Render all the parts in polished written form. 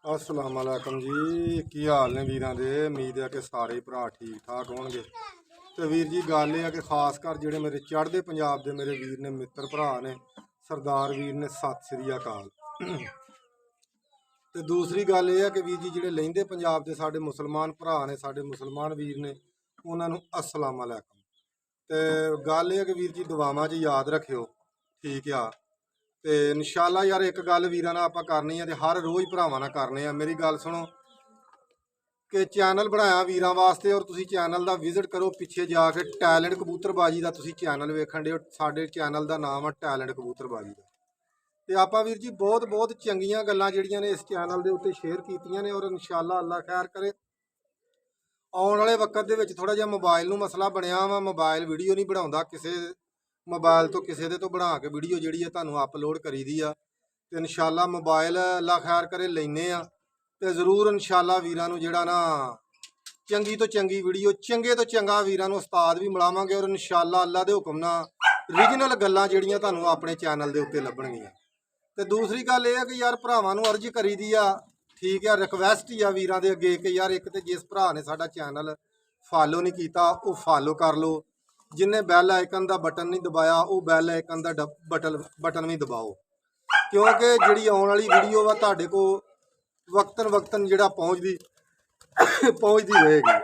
अस्सलाम वालेकुम जी। की हाल ने वीरां दे। उम्मीद है कि सारे भरा ठीक ठाक होणगे। तो वीर जी गल यह है कि खास कर जिहड़े मेरे चढ़दे पंजाब दे मेरे वीर ने मित्र भरा ने सरदार वीर ने सत श्री अकाल। तो दूसरी गल यह है कि वीर जी जिहड़े लहिंदे पंजाब दे साडे मुसलमान भरा ने साडे मुसलमान वीर ने उन्हां नूं अस्सलाम वालेकुम। तो गल यह है कि वीर जी दुआवां 'च याद रखियो, ठीक आ। ਤੇ ਇਨਸ਼ਾਅੱਲਾ ਯਾਰ ਇੱਕ ਗੱਲ ਵੀਰਾਂ ਨਾਲ ਆਪਾਂ ਕਰਨੀ ਹੈ ਤੇ ਹਰ ਰੋਜ਼ ਭਰਾਵਾਂ ਨਾਲ ਕਰਨੇ ਆ। ਮੇਰੀ ਗੱਲ ਸੁਣੋ ਕਿ ਚੈਨਲ ਬਣਾਇਆ ਵੀਰਾਂ ਵਾਸਤੇ ਔਰ ਤੁਸੀਂ ਚੈਨਲ ਦਾ ਵਿਜ਼ਿਟ ਕਰੋ। ਪਿੱਛੇ ਜਾ ਕੇ ਟੈਲੈਂਟ ਕਬੂਤਰਬਾਜੀ ਦਾ ਤੁਸੀਂ ਚੈਨਲ ਵੇਖਣ ਦੇ। ਸਾਡੇ ਚੈਨਲ ਦਾ ਨਾਮ ਆ ਟੈਲੈਂਟ ਕਬੂਤਰਬਾਜੀ ਦਾ। ਤੇ ਆਪਾਂ ਵੀਰ ਜੀ ਬਹੁਤ ਬਹੁਤ ਚੰਗੀਆਂ ਗੱਲਾਂ ਜਿਹੜੀਆਂ ਨੇ ਇਸ ਚੈਨਲ ਦੇ ਉੱਤੇ ਸ਼ੇਅਰ ਕੀਤੀਆਂ ਨੇ ਔਰ ਇਨਸ਼ਾਅੱਲਾ ਅੱਲਾ ਖੈਰ ਕਰੇ। ਆਉਣ ਵਾਲੇ ਵਕਤ ਦੇ ਵਿੱਚ ਥੋੜਾ ਜਿਹਾ ਮੋਬਾਈਲ ਨੂੰ ਮਸਲਾ ਬਣਿਆ ਵਾ। ਮੋਬਾਈਲ ਵੀਡੀਓ ਨਹੀਂ ਬਣਾਉਂਦਾ। ਕਿਸੇ मोबाइल तो किसी दे तो बना के वीडियो जी है तुहानूं अपलोड करी दी आ। तो इंशाअल्लाह मोबाइल अल्लाह खैर करे लैने आ तो जरूर इंशाअल्लाह वीरां नूं जिहड़ा ना चंगी तो चंगी वीडियो चंगे तो चंगा वीरां नूं उस्ताद भी मिलावांगे और इंशाअल्लाह अल्लाह दे हुक्म नाल रीजनल गल्लां जिहड़ियां तुहानूं अपने चैनल दे उत्ते लभणगीआं। तो दूसरी गल यह है कि यार भरावां नूं अर्ज करी दी आ, ठीक है, रिक्वेस्ट ही आ वीरां दे अगे कि यार एक तो जिस भरा ने साडा चैनल फॉलो नहीं कीता वो फॉलो कर लो। जिन्हें बैल आइकन का बटन नहीं दबाया वो बैल आइकन का बटन भी दबाओ, क्योंकि जी आने वाली वीडियो वा तुहाडे को वक्तन वक्तन जिहड़ा पहुँचती रहेगी,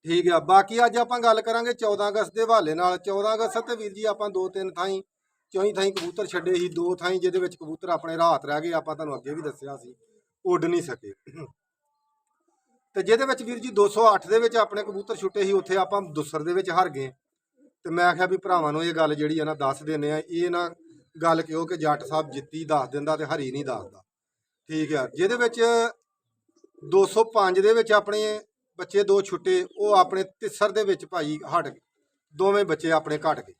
ठीक है। बाकी अज आप गल करांगे 14 अगस्त के हवाले नाल। 14 अगस्त ते वीर जी आप 2-3 थाई चौई थाई कबूतर छड्डे ही, 2 थाई जिहदे विच कबूतर अपने रात रह गए। आप तुहानूं अगे भी दस्सिया सी उड़ नहीं सके। तो जिहदे विच वीर जी 208 दे विच अपने कबूतर छुट्टे ही, उत्थे आपां दुसर दे विच हार गए। तो मैं आख्या भी भरावां नूं ये गल जिहड़ी है ना दस देने आ। ये ना गल क्यों कि जट साहब जित्ती दस दिंदा ते हरी नहीं दसदा, ठीक है। जिहदे विच 205 दे विच अपने बच्चे 2 छुट्टे वो अपने तिसर दे विच भाई हट गए। दोवें बच्चे अपने घट गए।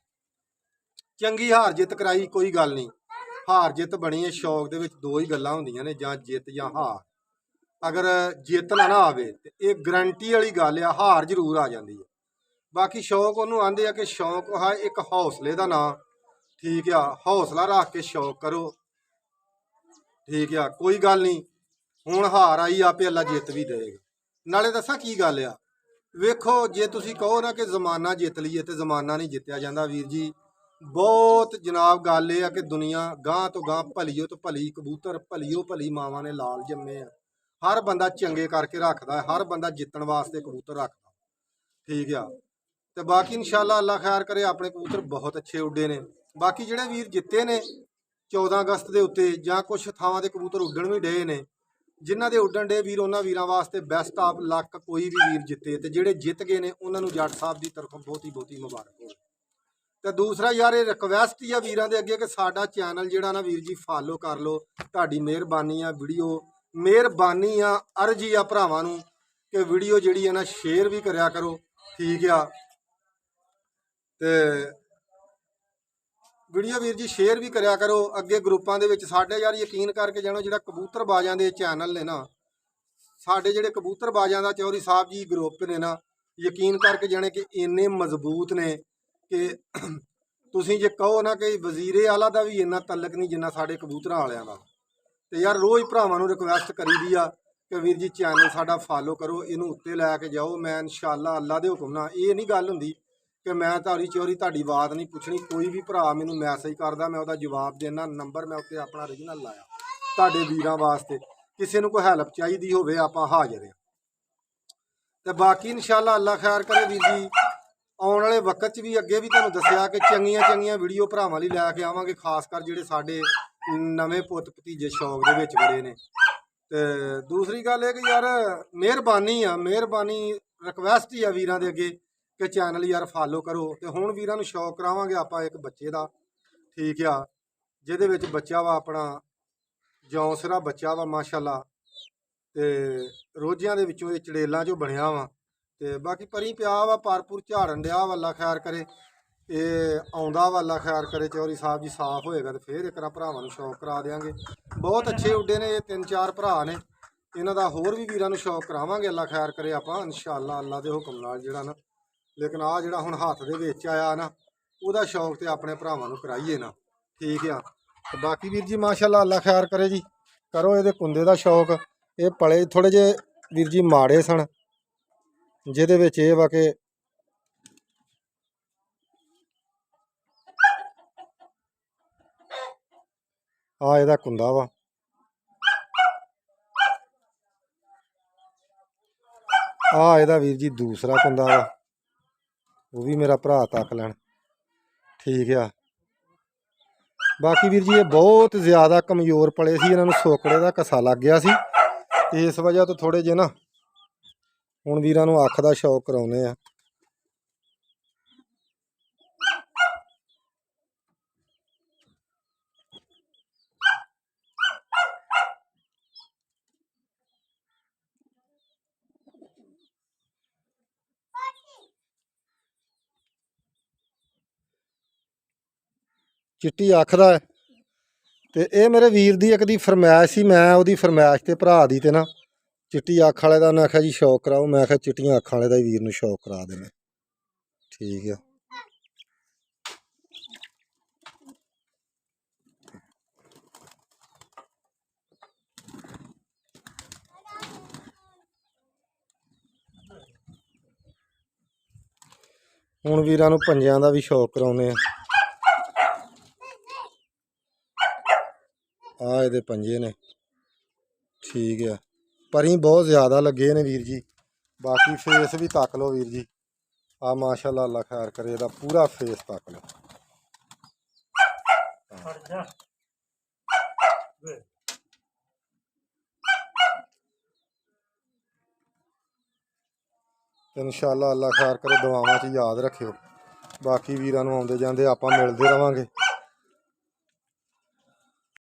चंगी हार जित कराई, कोई गल नहीं। हार जित बनी है शौक दे विच 2 ही गल्लां हुंदियां ने, जां जित जां हार। अगर जित ना आवे ते ये गारंटी वाली गल आ, हार जरूर आ जाती है। बाकी शौक उन्होंने आंदे आ कि शौक है एक हौसले का नाम, ठीक है। हौसला रख के शौक करो, ठीक है। कोई गल नहीं, हुण हार आई आपे अल्लाह जित भी देगा। नाले दसा की गल आ, वेखो जे तुसी कहो ना कि जमाना जित लीए तो जमाना नहीं जित्या जाता वीर जी। बहुत जनाब गल यह कि दुनिया गांह तो गांह भलियो तो भली कबूतर भलियो भली मावां ने लाल जम्मे आ। हर बंदा चंगे करके रखता है, हर बंदा जितण वास्ते कबूतर रखता, ठीक है। तो बाकी इंशाअल्लाह अल्लाह खैर करे अपने कबूतर बहुत अच्छे उड्डे ने। बाकी जिहड़े वीर जिते ने 14 अगस्त के उत्ते जां कुछ थावां दे कबूतर उड्डण भी डे ने, जिन्हां दे उड्डण डे वीर उन्हां वीरां वास्ते बेस्ट ऑफ लक। कोई भी वीर जिते तो जिहड़े जित गए ने उन्हां नूं जट साहब की तरफों बहुती मुबारक हो। तो दूसरा यार ये रिक्वेस्ट ही आ वीरां दे अगे कि साडा चैनल जिहड़ा ना वीर जी फॉलो कर लो। तुहाडी मेहरबानी आ, वीडियो मेहरबानी आ, अर्ज ही आ भरावां नूं कि वीडियो जिहड़ी है ना शेयर भी करिया करो, ठीक है। ते वीडियो वीर जी शेयर भी करिया करो अगे ग्रुपां दे विच। साडे यार यकीन करके जानो जिहड़ा कबूतरबाजां दे चैनल ने ना, साडे जिहड़े कबूतरबाजां दा चौधरी साहब जी ग्रुप ने ना, यकीन करके जाने कि इन्ने मजबूत ने कि तुसीं जे कहो ना कि वजीरे आला दा भी इन्ना तलक नहीं जिन्ना साडे कबूतरां वालियां दा। ते यार रोज़ भरावां नूं रिक्वेस्ट करी दी आ कि वीर जी चैनल साडा फॉलो करो, इनू उत्ते लैके जाओ। मैं इंशाअल्लाह अल्लाह दे हुक्म नाल ये नहीं गल हुंदी कि मैं तारी चोरी ताड़ी बात नहीं पुछनी। कोई भी भरा मैनू मैसेज करदा मैं उहदा जवाब देना, नंबर मैं उत्ते अपना ओरिजिनल लाया तुहाडे वीरां वास्ते। किसी नूं कोई हैल्प चाहिदी होवे आपां हाज़र हां। ते बाकी इंशाअल्लाह अल्लाह खैर करे वीर जी। आने वाले वक्त च भी अगे भी तुहानूं दस्सिया कि चंगियां वीडियो भरावां लई लैके आवांगे, खास कर जिहड़े साडे नवें पुत्त भतीजे शौक दे विच बड़े ने। ते दूसरी गल है कि यार मेहरबानी आ, मेहरबानी रिक्वेस्ट ही आ वीरां दे अगे कि चैनल यार फॉलो करो। तो हुण वीरां नूं शौक करावांगे आपां एक बच्चे दा, ठीक है, जिहदे विच बच्चा वा अपना जौंसरा बच्चा वा माशाअल्लाह। ते रोजियां दे विचों ये चड़ेलां चों बनिया वा। ते बाकी परी पिया वा पारपुर झाड़न दिया वा, अल्लाह खैर करे। ये आउंदा वा अल्लाह खैर करे। चौधरी साहब जी साफ होएगा तो फिर एक भरावां नूं शौक करा देंगे। बहुत अच्छे उड्डे ने ये 3-4 भरा ने, इन्हां दा होर भी वीरां नूं शौक करावांगे अल्लाह खैर करे आपां इंशाअल्लाह अल्लाह दे हुक्म नाल जिहड़ा ना। लेकिन आ जिहड़ा हुण हत्थ दे विच आया ना उहदा शौक ते अपने भरावां नूं कराइए ना, ठीक है। तो बाकी वीर जी माशाअल्लाह अल्लाह खैर करे जी, करो इहदे कुंदे दा शौक। ਇਹ ਪਲੇ ਥੋੜੇ ਜਿਹੇ ਵੀਰ ਜੀ ਮਾੜੇ ਸਨ, ਜਿਹਦੇ ਵਿੱਚ ਇਹ ਵਾ ਕਿ ਆ ਇਹਦਾ ਕੁੰਦਾ ਵਾ, ਆ ਇਹਦਾ ਵੀਰ ਜੀ ਦੂਸਰਾ ਕੁੰਦਾ ਵਾ, ਉਹ ਵੀ ਮੇਰਾ ਭਰਾ ਤੱਕ ਲੈਣ। ਠੀਕ ਆ। ਬਾਕੀ ਵੀਰ ਜੀ ਇਹ ਬਹੁਤ ਜ਼ਿਆਦਾ ਕਮਜ਼ੋਰ ਪਲੇ ਸੀ, ਇਹਨਾਂ ਨੂੰ ਸੋਕੜੇ ਦਾ ਕਸਾ ਲੱਗ ਗਿਆ ਸੀ, ਤੇ ਇਸ ਵਜ੍ਹਾ ਤੋਂ ਥੋੜੇ ਜਿਹੇ ਨਾ ਹੁਣ ਵੀਰਾਂ ਨੂੰ ਅੱਖ ਦਾ ਸ਼ੌਕ ਕਰਾਉਨੇ ਆ। ਚਿੱਟੀ ਅੱਖ ਦਾ ਹੈ, ਤੇ ਇਹ ਮੇਰੇ ਵੀਰ ਦੀ ਇੱਕ ਦੀ ਫਰਮਾਇਸ਼ ਸੀ, ਮੈਂ ਉਹਦੀ ਫਰਮਾਇਸ਼ ਤੇ ਭਰਾ ਦੀ ਤੇ ਨਾ ਚਿੱਟੀ ਅੱਖ ਵਾਲੇ ਦਾ ਉਹਨੇ ਆਖਿਆ ਜੀ ਸ਼ੌਕ ਕਰਾਓ, ਮੈਂ ਆਖਿਆ ਚਿੱਟੀਆਂ ਅੱਖਾਂ ਵਾਲੇ ਦਾ ਹੀ ਵੀਰ ਨੂੰ ਸ਼ੌਕ ਕਰਾ ਦੇਣਾ। ਠੀਕ ਆ। ਹੁਣ ਵੀਰਾਂ ਨੂੰ ਪੰਜਿਆਂ ਦਾ ਵੀ ਸ਼ੌਕ ਕਰਾਉਨੇ ਆ। ਆ ਇਹਦੇ ਪੰਜੇ ਨੇ। ਠੀਕ ਆ। ਪਰੀ ਬਹੁਤ ਜ਼ਿਆਦਾ ਲੱਗੇ ਨੇ ਵੀਰ ਜੀ। ਬਾਕੀ ਫੇਸ ਵੀ ਤੱਕ ਲਓ ਵੀਰ ਜੀ, ਆ ਮਾਸ਼ਾਅੱਲਾ, ਅੱਲਾ ਖੈਰ ਕਰੇ, ਇਹਦਾ ਪੂਰਾ ਫੇਸ ਤੱਕ ਲਓ। इंशाअल्लाह अल्लाह खैर करे, दुआवां 'ਚ याद रखियो। बाकी वीरां नूं आउंदे जांदे आपां मिलदे रवांगे।